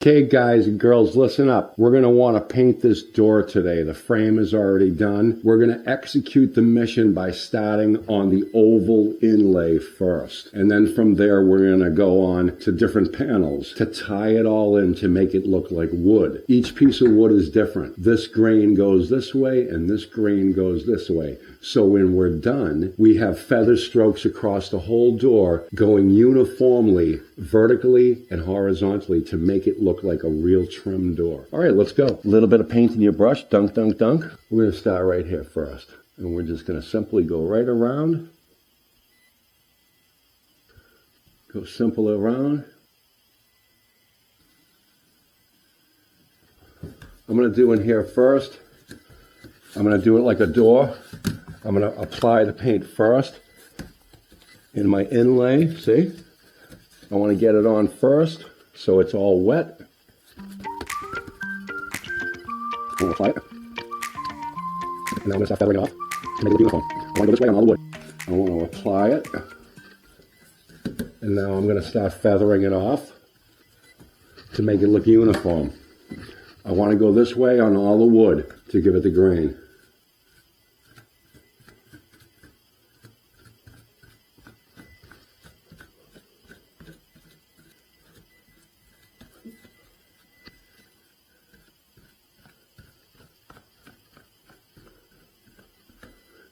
Okay, guys and girls, listen up. We're going to want to paint this door today. The frame is already done. We're going to execute the mission by starting on the oval inlay first. And then from there, we're going to go on to different panels to tie it all in to make it look like wood. Each piece of wood is different. This grain goes this way and this grain goes this way. So when we're done, we have feather strokes across the whole door going uniformly, vertically and horizontally to make it look like a real trim door. All right, let's go. A little bit of paint in your brush, dunk, dunk, dunk. We're going to start right here first. And we're just going to simply go right around. Go simple around. I'm going to do in here first. I'm going to do it like a door. I'm going to apply the paint first in my inlay, see? I want to get it on first so it's all wet. I'm going to apply it. And now I'm going to start feathering it off to make it uniform. I want to go this way on all the wood. I want to apply it. And now I'm going to start feathering it off to make it look uniform. I want to go this way on all the wood to give it the grain.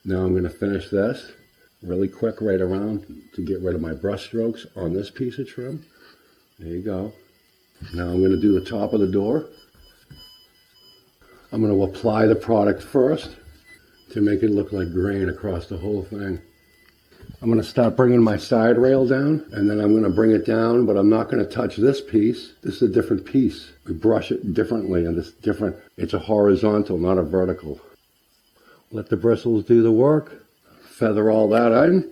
Now I'm going to finish this really quick right around to get rid of my brush strokes on this piece of trim. There you go. Now I'm going to do the top of the door. I'm going to apply the product first to make it look like grain across the whole thing. I'm going to start bringing my side rail down, and then I'm going to bring it down, but I'm not going to touch this piece. This is a different piece. We brush it differently, and it's different. It's a horizontal, not a vertical. Let the bristles do the work. Feather all that in.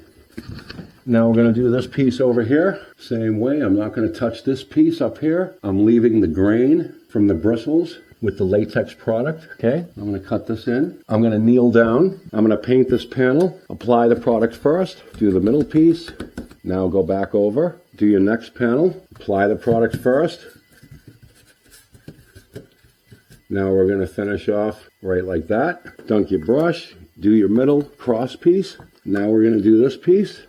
Now we're going to do this piece over here. Same way, I'm not going to touch this piece up here. I'm leaving the grain from the bristles with the latex product, okay? I'm going to cut this in. I'm going to kneel down. I'm going to paint this panel. Apply the product first. Do the middle piece. Now go back over. Do your next panel. Apply the product first. Now we're going to finish off right like that. Dunk your brush. Do your middle cross piece. Now we're going to do this piece.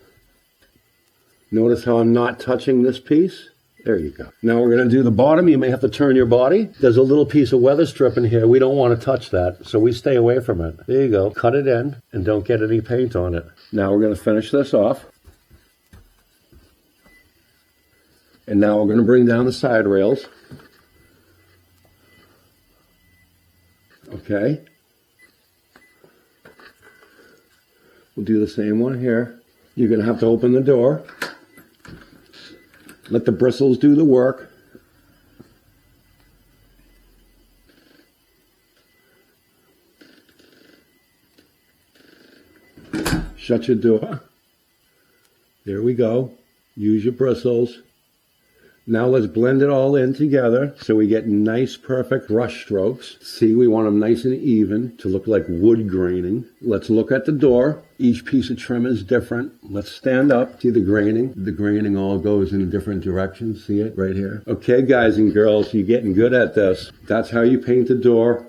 Notice how I'm not touching this piece. There you go. Now we're going to do the bottom. You may have to turn your body. There's a little piece of weather strip in here. We don't want to touch that, so we stay away from it. There you go. Cut it in and don't get any paint on it. Now we're going to finish this off. And now we're going to bring down the side rails. Okay. We'll do the same one here. You're going to have to open the door. Let the bristles do the work. Shut your door. There we go. Use your bristles. Now let's blend it all in together so we get nice, perfect brush strokes. See, we want them nice and even to look like wood graining. Let's look at the door. Each piece of trim is different. Let's stand up. See the graining? The graining all goes in a different direction. See it right here? Okay, guys and girls, you're getting good at this. That's how you paint the door.